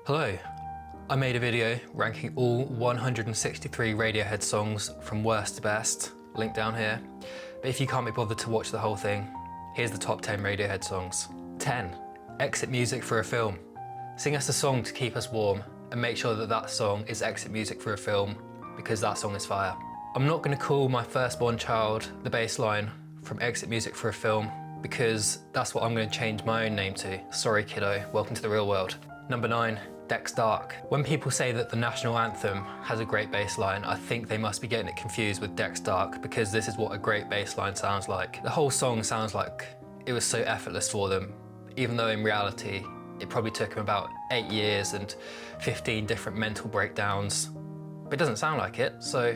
Hello, I made a video ranking all 163 Radiohead songs from worst to best, link down here. But if you can't be bothered to watch the whole thing, here's the top 10 Radiohead songs. 10. Exit music for a film. Sing us a song to keep us warm and make sure that that song is exit music for a film because that song is fire. I'm not going to call my firstborn child the bass line from exit music for a film because that's what I'm going to change my own name to. Sorry kiddo, welcome to the real world. Number 9. Dex Dark. When people say that the national anthem has a great bass line, I think they must be getting it confused with Dex Dark because this is what a great bass line sounds like. The whole song sounds like it was so effortless for them, even though in reality it probably took them about 8 years and 15 different mental breakdowns. But it doesn't sound like it, so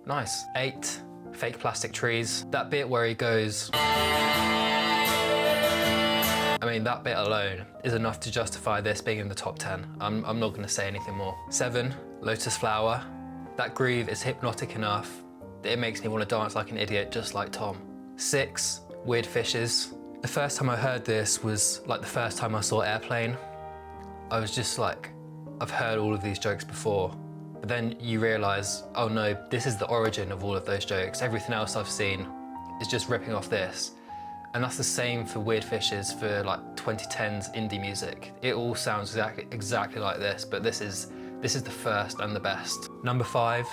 nice. 8. Fake Plastic Trees. That bit where he goes, I mean, that bit alone is enough to justify this being in the top 10. I'm not going to say anything more. 7. Lotus Flower. That groove is hypnotic enough that it makes me want to dance like an idiot, just like Tom. 6. Weird Fishes. The first time I heard this was like the first time I saw Airplane. I was just like, I've heard all of these jokes before. But then you realise, oh no, this is the origin of all of those jokes. Everything else I've seen is just ripping off this. And that's the same for Weird Fishes, for like 2010s indie music. It all sounds exactly like this, but this is the first and the best. Number 5,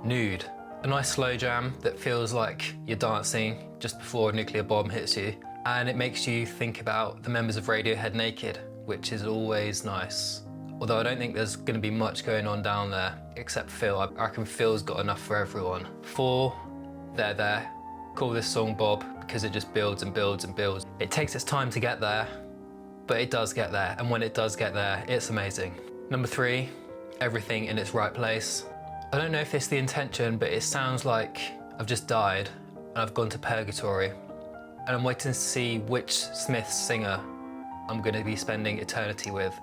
Nude. A nice slow jam that feels like you're dancing just before a nuclear bomb hits you. And it makes you think about the members of Radiohead naked, which is always nice. Although I don't think there's gonna be much going on down there, except Phil. I reckon Phil's got enough for everyone. 4, They're There. Call this song Bob because it just builds and builds and builds. It takes its time to get there, but it does get there, and when it does get there, it's amazing. Number 3, Everything in Its Right Place. I don't know if it's the intention, but it sounds like I've just died and I've gone to purgatory, and I'm waiting to see which Smiths singer I'm going to be spending eternity with,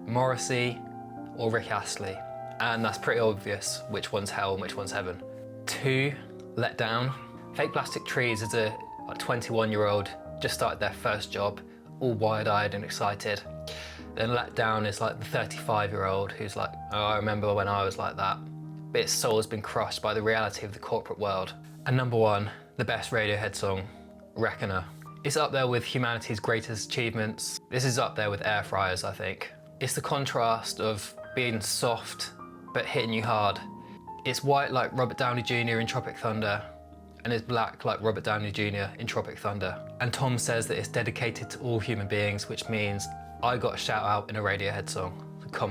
Morrissey or Rick Astley, and that's pretty obvious which one's hell and which one's heaven. 2, Let Down. Fake Plastic Trees is a 21-year-old, just started their first job, all wide-eyed and excited. Then Let Down is like the 35-year-old who's like, oh, I remember when I was like that. But its soul has been crushed by the reality of the corporate world. And number 1, the best Radiohead song, Reckoner. It's up there with humanity's greatest achievements. This is up there with air fryers, I think. It's the contrast of being soft, but hitting you hard. It's white like Robert Downey Jr. in Tropic Thunder, and it's black like Robert Downey Jr. in Tropic Thunder. And Tom says that it's dedicated to all human beings, which means I got a shout out in a Radiohead song. So come on.